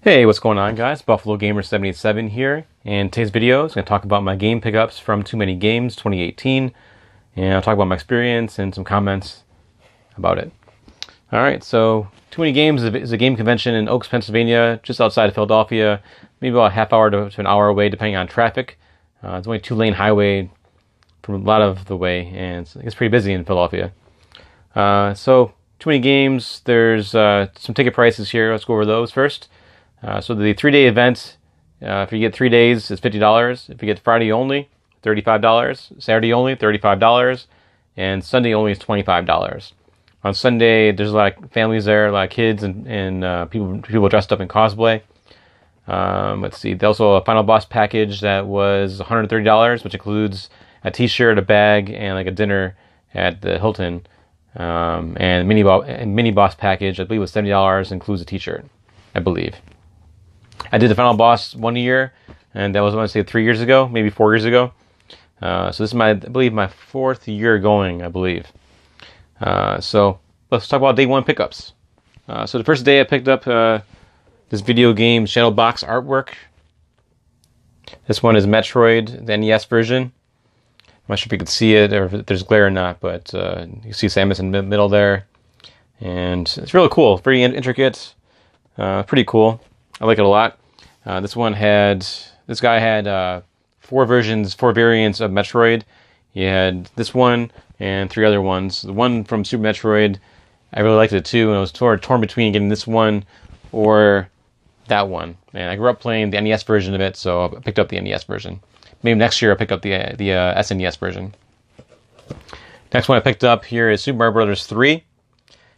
Hey, what's going on, guys? Buffalo Gamer 77 here, and today's video is going to talk about my game pickups from Too Many Games 2018, and I'll talk about my experience and some comments about it. Alright, so Too Many Games is a game convention in Oaks, Pennsylvania, just outside of Philadelphia, maybe about a half hour to an hour away, depending on traffic. It's only a 2-lane highway from a lot of the way, and it's pretty busy in Philadelphia. So, Too Many Games, there's some ticket prices here. Let's go over those first. So the 3-day event, if you get 3 days, it's $50. If you get Friday only, $35. Saturday only, $35. And Sunday only is $25. On Sunday, there's a lot of families there, a lot of kids and people dressed up in cosplay. Let's see, there's also a Final Boss package that was $130, which includes a t-shirt, a bag, and like a dinner at the Hilton. And mini boss package, I believe, was $70, includes a t-shirt, I believe. I did the Final Boss 1 year, and that was, I want to say, 3 years ago, maybe 4 years ago. So this is I believe, my 4th year going, I believe. So let's talk about day one pickups. So the first day I picked up this video game Shadow Box artwork. This one is Metroid, the NES version. I'm not sure if you can see it or if there's glare or not, but you see Samus in the middle there. And it's really cool, very intricate, pretty cool. I like it a lot. This guy had 4 variants of Metroid. He had this one and 3 other ones. The one from Super Metroid, I really liked it too, and I was torn between getting this one or that one. And I grew up playing the NES version of it, so I picked up the NES version. Maybe next year I'll pick up the SNES version. Next one I picked up here is Super Mario Bros. 3.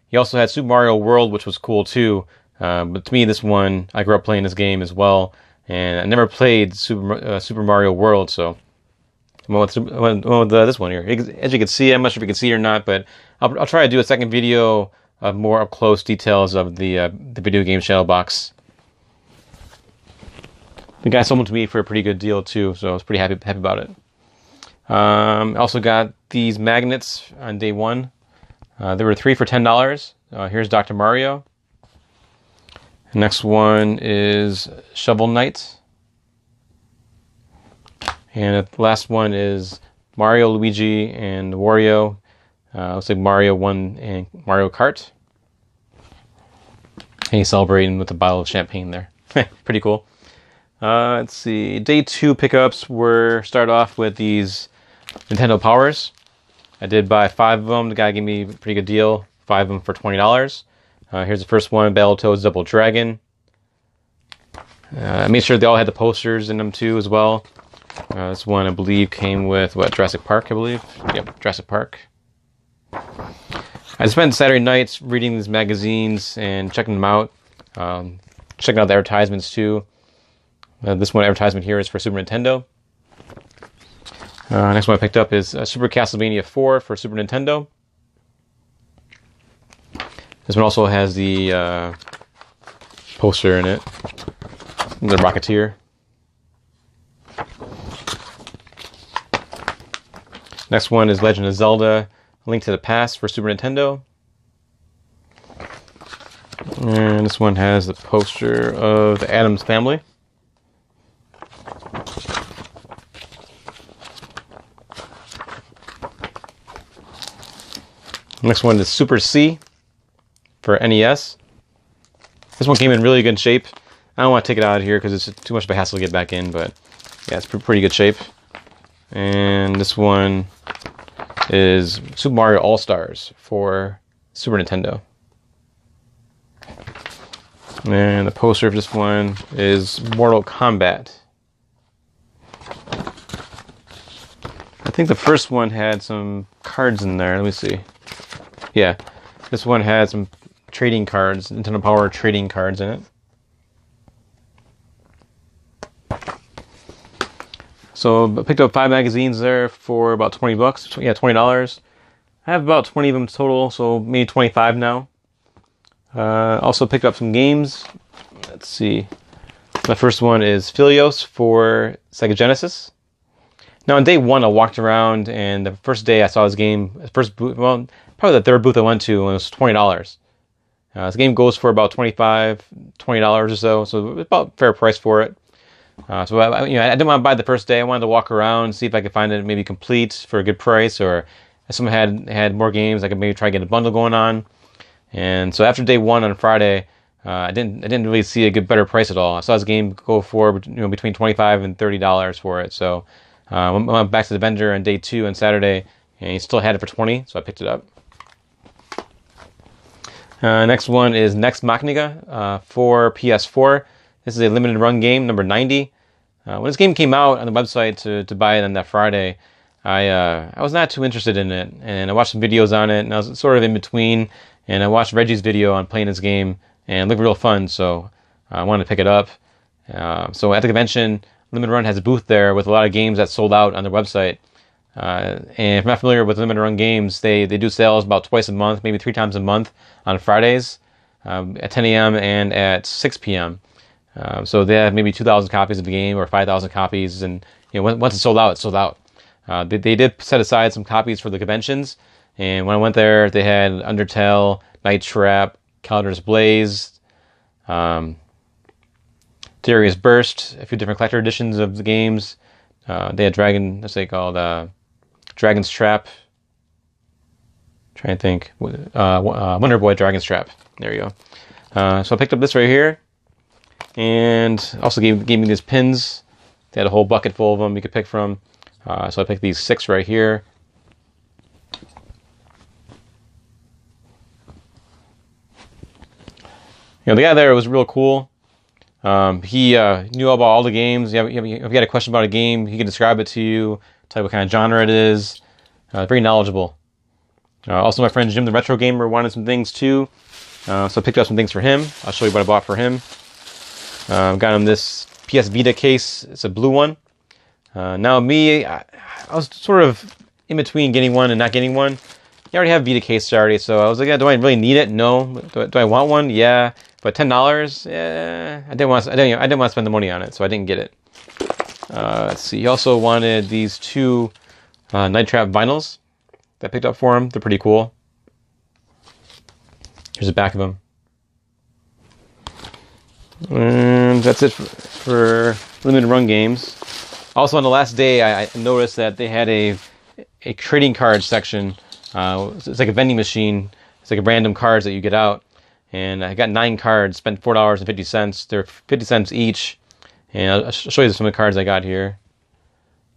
He also had Super Mario World, which was cool too. But to me, this one, I grew up playing this game as well, and I never played Super Mario World, so I went with this one here. As you can see, I'm not sure if you can see it or not, but I'll try to do a second video of more up close details of the video game Shadow Box. The guy sold them to me for a pretty good deal too, so I was pretty happy about it. I also got these magnets on day one. There were 3 for $10. Here's Dr. Mario. The next one is Shovel Knight. And the last one is Mario, Luigi, and Wario. Looks like Mario 1 and Mario Kart. And he's celebrating with a bottle of champagne there. Pretty cool. Let's see. Day 2 pickups start off with these Nintendo Powers. I did buy 5 of them. The guy gave me a pretty good deal. 5 of them for $20. Here's the first one, Battletoads Double Dragon. I made sure they all had the posters in them too as well. This one, I believe, came with, Jurassic Park, I believe? Yep, Jurassic Park. I spent Saturday nights reading these magazines and checking them out. Checking out the advertisements too. This one advertisement here is for Super Nintendo. Next one I picked up is Super Castlevania 4 for Super Nintendo. This one also has the poster in it, the Rocketeer. Next one is Legend of Zelda: A Link to the Past for Super Nintendo. And this one has the poster of the Addams Family. Next one is Super C for NES. This one came in really good shape. I don't want to take it out of here because it's too much of a hassle to get back in, but yeah, it's pretty good shape. And this one is Super Mario All-Stars for Super Nintendo. And the poster of this one is Mortal Kombat. I think the first one had some cards in there. Let me see. Yeah, this one had some trading cards, Nintendo Power trading cards in it. So I picked up 5 magazines there for about $20. Yeah, $20. I have about 20 of them total, so maybe 25 now. Also picked up some games. Let's see. The first one is Philios for Sega Genesis. Now on day 1 I walked around, and the first day I saw this game, probably the 3rd booth I went to, and it was $20. This game goes for about $20 or so about fair price for it. So I didn't want to buy the first day. I wanted to walk around, see if I could find it maybe complete for a good price, or if someone had more games, I could maybe try to get a bundle going on. And so after day one on Friday, I didn't really see a better price at all. I saw this game go for between $25 and $30 for it. So I went back to the vendor on day two on Saturday, and he still had it for $20, so I picked it up. Next one is Nex Machina for PS4. This is a limited run game, number 90. When this game came out on the website to buy it on that Friday, I was not too interested in it, and I watched some videos on it, and I was sort of in between, and I watched Reggie's video on playing this game, and it looked real fun, so I wanted to pick it up. So at the convention, Limited Run has a booth there with a lot of games that sold out on their website. And if you're not familiar with Limited Run games, they do sales about twice a month, maybe 3 times a month on Fridays at 10 a.m. and at 6 p.m. So they have maybe 2,000 copies of the game or 5,000 copies, and once it's sold out, it's sold out. They did set aside some copies for the conventions, and when I went there, they had Undertale, Night Trap, Caladar's Blaze, Darius Burst, a few different collector editions of the games. They had Dragon's Trap. Trying to think. Wonder Boy Dragon's Trap. There you go. So I picked up this right here, and also gave me these pins. They had a whole bucket full of them you could pick from. So I picked these 6 right here. The guy there was real cool. He knew about all the games. If you had a question about a game, he could describe it to you, tell you what kind of genre it is. Very knowledgeable. Also, my friend Jim the Retro Gamer wanted some things too, so I picked up some things for him. I'll show you what I bought for him. Got him this PS Vita case. It's a blue one. Now me, I was sort of in between getting one and not getting one. I already have Vita case already, so I was like, do I really need it? No. Do I want one? Yeah. But $10, I didn't want to spend the money on it, so I didn't get it. Let's see. He also wanted these 2 Night Trap vinyls that I picked up for him. They're pretty cool. Here's the back of them. And that's it for limited run games. Also, on the last day, I noticed that they had a trading card section. It's like a vending machine. It's like a random cards that you get out. And I got 9 cards, spent $4.50. They're 50 cents each. And I'll show you some of the cards I got here.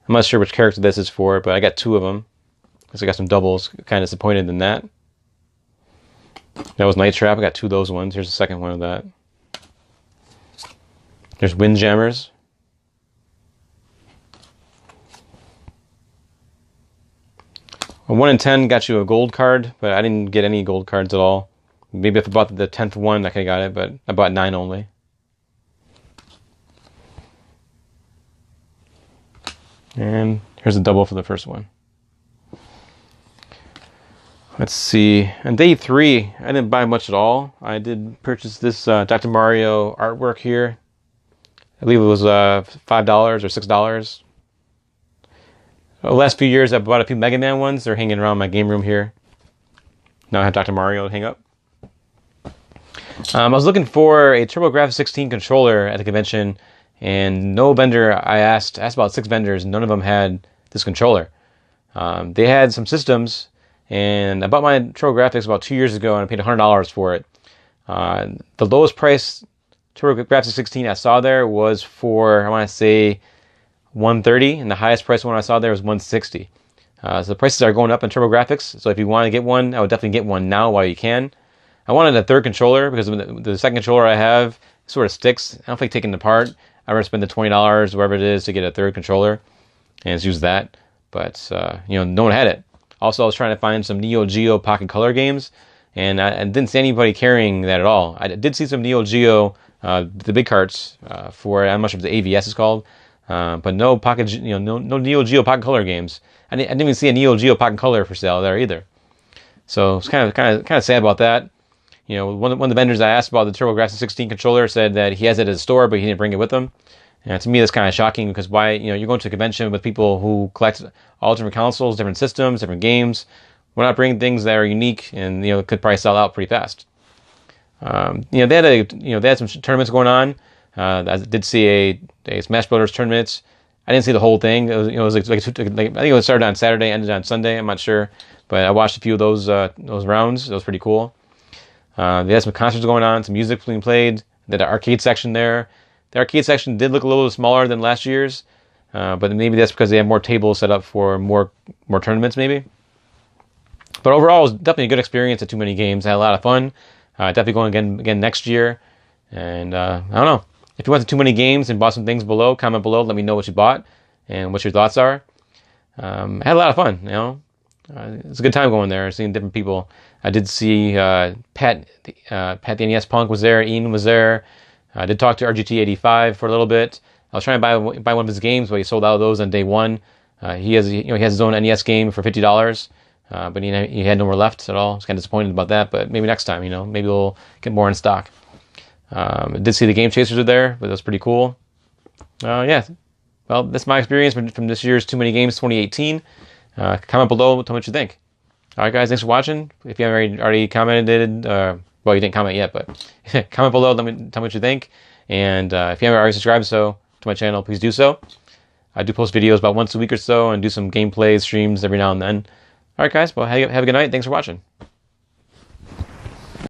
I'm not sure which character this is for, but I got 2 of them. Because I got some doubles. Kind of disappointed in that. That was Night Trap. I got 2 of those ones. Here's the second one of that. There's Windjammers. A 1 in 10 got you a gold card, but I didn't get any gold cards at all. Maybe if I bought the 10th one, I could have got it, but I bought 9 only. And here's a double for the first one. Let's see. On day 3, I didn't buy much at all. I did purchase this Dr. Mario artwork here. I believe it was $5 or $6. The last few years, I've bought a few Mega Man ones. They're hanging around my game room here. Now I have Dr. Mario to hang up. I was looking for a TurboGrafx 16 controller at the convention, and no vendor, I asked about 6 vendors, none of them had this controller. They had some systems, and I bought my TurboGrafx about 2 years ago, and I paid $100 for it. The lowest price TurboGrafx 16 I saw there was for, I want to say, $130, and the highest price one I saw there was $160. So the prices are going up in TurboGrafx, so if you want to get one, I would definitely get one now while you can. I wanted a 3rd controller because the second controller I have sort of sticks. I don't feel like taking it apart. I'd rather spend the $20, whatever it is, to get a 3rd controller and just use that. But, no one had it. Also, I was trying to find some Neo Geo Pocket Color games, and I didn't see anybody carrying that at all. I did see some Neo Geo, the big carts for, I'm not sure if the AVS is called, but no Pocket, no Neo Geo Pocket Color games. I didn't even see a Neo Geo Pocket Color for sale there either. So it's kind of sad about that. One of the vendors I asked about the TurboGrafx 16 controller said that he has it at his store, but he didn't bring it with him. And to me, that's kind of shocking because why? You're going to a convention with people who collect all different consoles, different systems, different games. We're not bringing things that are unique and could probably sell out pretty fast. They had some tournaments going on. I did see a Smash Brothers tournament. I didn't see the whole thing. It was I think it started on Saturday, ended on Sunday. I'm not sure, but I watched a few of those rounds. It was pretty cool. They had some concerts going on, some music being played. They had an arcade section there. The arcade section did look a little smaller than last year's, but maybe that's because they have more tables set up for more tournaments, maybe. But overall, it was definitely a good experience at Too Many Games. I had a lot of fun. Definitely going again next year. And I don't know. If you went to Too Many Games and bought some things below, comment below. Let me know what you bought and what your thoughts are. I had a lot of fun. It's a good time going there, seeing different people. I did see Pat the NES Punk was there. Ian was there. I did talk to RGT85 for a little bit. I was trying to buy one of his games, but he sold out of those on day one. He has his own NES game for $50, but he had no more left at all. I was kind of disappointed about that, but maybe next time, maybe we'll get more in stock. I did see the Game Chasers are there, but that was pretty cool. Yeah. Well, that's my experience from this year's Too Many Games 2018. Comment below, tell me what you think. All right, guys, thanks for watching. If you haven't already commented, well, you didn't comment yet, but comment below, tell me what you think. And if you haven't already subscribed to my channel, please do so. I do post videos about once a week or so and do some gameplay streams every now and then. All right, guys, well, have a good night. Thanks for watching.